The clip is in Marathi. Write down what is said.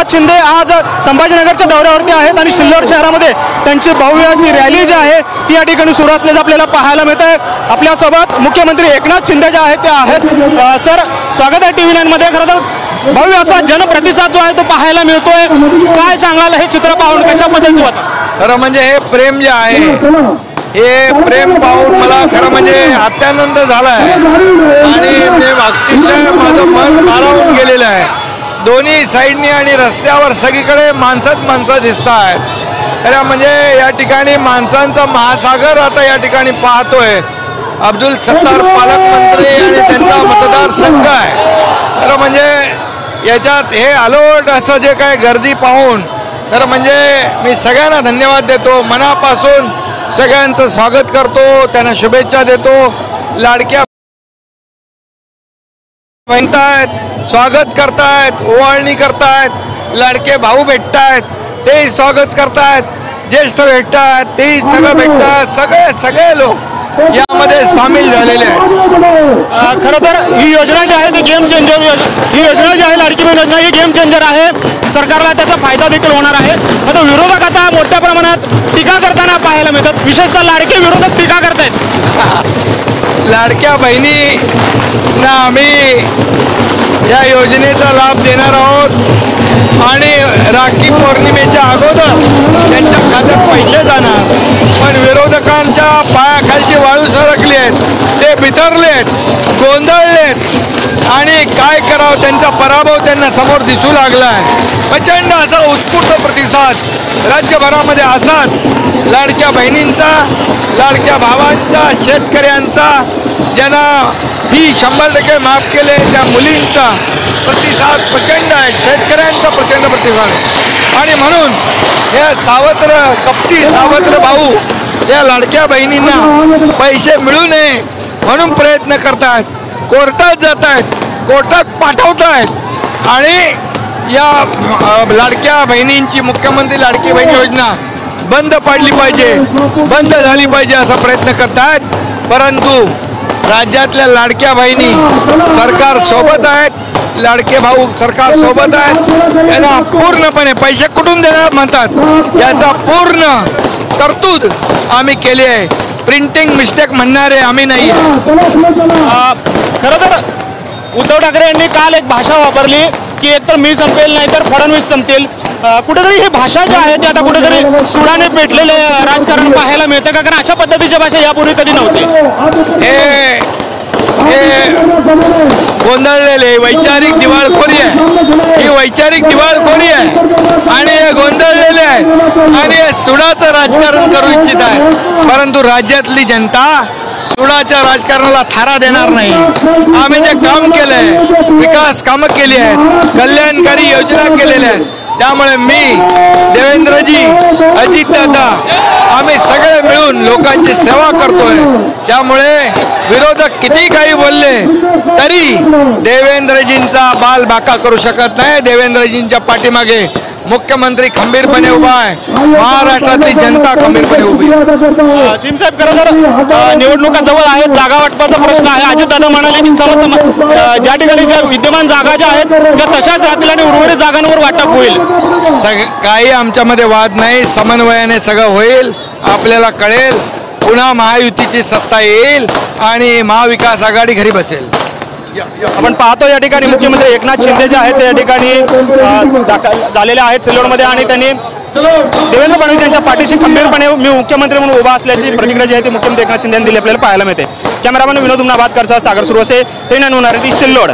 एकनाथ शिंदे आज संभाजीनगरच्या दौऱ्यावरती आहेत आणि सिल्लोड शहरामध्ये त्यांची भव्य अशी रॅली जी आहे ती या ठिकाणी सुरू असल्याचं आपल्याला पाहायला मिळत आहे। आपल्यासोबत मुख्यमंत्री एकनाथ शिंदे जे आहेत ते आहेत। सर, स्वागत आहे TV9 मध्ये। खरं तर भव्य असा जनप्रतिसाद जो आहे तो पाहायला मिळतोय, काय सांगाल हे चित्र पाहून, कशा पद्धतीचं होतं? खरं म्हणजे हे प्रेम जे आहे, हे प्रेम पाहून मला खरं म्हणजे अत्यानंद झाला आहे आणि मी अतिशय माझं मन भारावून गेलेलं आहे। दोन्ही साईडनी आणि रस्त्यावर सगळीकडे माणसं दिसत आहेत। खरं म्हणजे या ठिकाणी माणसांचा महासागर आता या ठिकाणी पाहतोय। अब्दुल सत्तार पालकमंत्री आणि त्यांचा मतदारसंघ आहे। खरं म्हणजे याच्यात हे अलोट असं जे काय गर्दी पाहून खरं म्हणजे मी सगळ्यांना धन्यवाद देतो, मनापासून सगळ्यांचं स्वागत करतो, त्यांना शुभेच्छा देतो। लाडक्या म्हणतायत, स्वागत करतायत, ओवाळणी करतायत, लाडके भाऊ भेटतायत तेही स्वागत करतायत, ज्येष्ठ भेटतात तेही सगळं भेटतात, सगळे लोक यामध्ये सामील झालेले आहेत। खरं तर ही योजना जी आहे ती गेम चेंजर, ही योजना जी आहे लाडकी बहीण योजना ही गेम चेंजर आहे। सरकारला त्याचा फायदा देखील होणार आहे। आता विरोधक आता मोठ्या प्रमाणात टीका करताना पाहायला मिळतात, विशेषतः लाडके विरोधक टीका करतायत। लाडक्या बहिणींना आम्ही या योजनेचा लाभ देणार आहोत आणि राखी पौर्णिमेच्या अगोदर त्यांच्या खात्यात पैसे जाणार, पण विरोधकांच्या पायाखालची वाळू सरकली आहेत, ते बिथरलेत, गोंधळलेत आणि काय करावं त्यांचा पराभव त्यांना समोर दिसू लागला आहे। प्रचंड असा उत्स्फूर्त प्रतिसाद राज्यभरामध्ये असाच लाडक्या बहिणींचा, लाडक्या भावांचा, शेतकऱ्यांचा, ज्यांना फी 100% माफ केले त्या मुलींचा प्रतिसाद प्रचंड आहे, शेतकऱ्यांचा प्रचंड प्रतिसाद आहे। आणि म्हणून हे कपटी सावत्र भाऊ या लाडक्या बहिणींना पैसे मिळू नये म्हणून प्रयत्न करतायत, कोर्टात जात आहेत, कोर्टात पाठवत आहेत आणि या लाडक्या बहिणींची मुख्यमंत्री लाडकी बहीण योजना बंद पाडली पाहिजे, बंद झाली पाहिजे असा प्रयत्न करतायत। परंतु राज्यातल्या लाडक्या बहिणी सरकार सोबत आहेत, लाडके भाऊ सरकार सोबत आहेत, यांना पूर्णपणे पैसे कुठून देणार म्हणतात याचा पूर्ण तरतूद आम्ही केली आहे। प्रिंटिंग मिस्टेक म्हणणारे आम्ही नाही। खरं तर उद्धव ठाकरे यांनी काल एक भाषा वापरली की एकतर मी संपेल नाही तर फडणवीस संपतील। कुठेतरी ही भाषा जी आहे ती आता कुठेतरी सुडाने पेटलेले राजकारण पाहायला मिळतं का? कारण अशा पद्धतीच्या भाषा यापूर्वी कधी नव्हती। हे गोंधळलेले वैचारिक दिवाळखोरी आहे, ही वैचारिक दिवाळखोरी आहे आणि हे गोंधळलेले आहेत आणि हे सुडाचं राजकारण करू इच्छित आहे। परंतु राज्यातली जनता सुडाच्या राजकारणाला थारा देणार नाही। आम्ही जे काम केलंय, विकास कामं केली आहेत, कल्याणकारी योजना केलेल्या आहेत, त्यामुळे मी, देवेंद्रजी, अजितदादा आम्ही सगळे मिळून लोकांची सेवा करतोय। त्यामुळे विरोधक किती काही बोलले तरी देवेंद्रजींचा बाल बाका करू शकत नाही। देवेंद्रजींच्या पाठीमागे मुख्यमंत्री खंबीरपणे उभा आहे, महाराष्ट्रातली जनता खंबीरपणे उभी आहे। सिम साहेब, खरं तर निवडणुका जवळ आहेत, जागा वाटपाचा प्रश्न आहे। अजितदादा म्हणाले की ज्या ठिकाणी ज्या विद्यमान जागा ज्या आहेत त्या तशाच राहतील आणि उर्वरित जागांवर वाटप होईल। काही आमच्यामध्ये वाद नाही, समन्वयाने सगळं होईल, आपल्याला कळेल, पुन्हा महायुतीची सत्ता येईल आणि महाविकास आघाडी घरी बसेल। आपण पाहतो या ठिकाणी मुख्यमंत्री एकनाथ शिंदे जे आहेत त्या ठिकाणी झालेले आहेत सिल्लोडमध्ये आणि त्यांनी देवेंद्र फडणवीस यांच्या पाठीशी खंबीरपणे मी मुख्यमंत्री म्हणून उभा असल्याची प्रतिक्रिया जी आहे ती मुख्यमंत्री एकनाथ शिंदे यांनी दिली आपल्याला पाहायला मिळते। कॅमेरामॅन विनोद उमनाबादकरसह सागर सुरवसे, TV9 सिल्लोड।